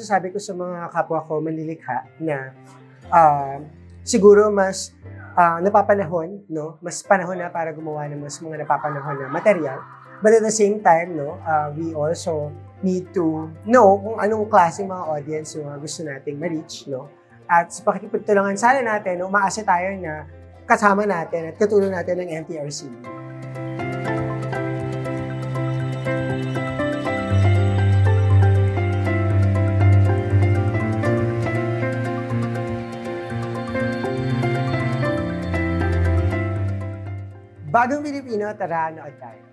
masasabi ko sa mga kapwa ko manlilikha na siguro mas napapanahon, no? Mas panahon na para gumawa ng mas mga napapanahon na material. But at the same time, no, we also need to know kung anong klaseng mga audience yung gusto nating ma-reach, no? At sa pakikipagtulungan sana natin, umaasa tayo na kasama natin at katulong natin ng MTRCB. Bagong Pilipino, tara, nood tayo.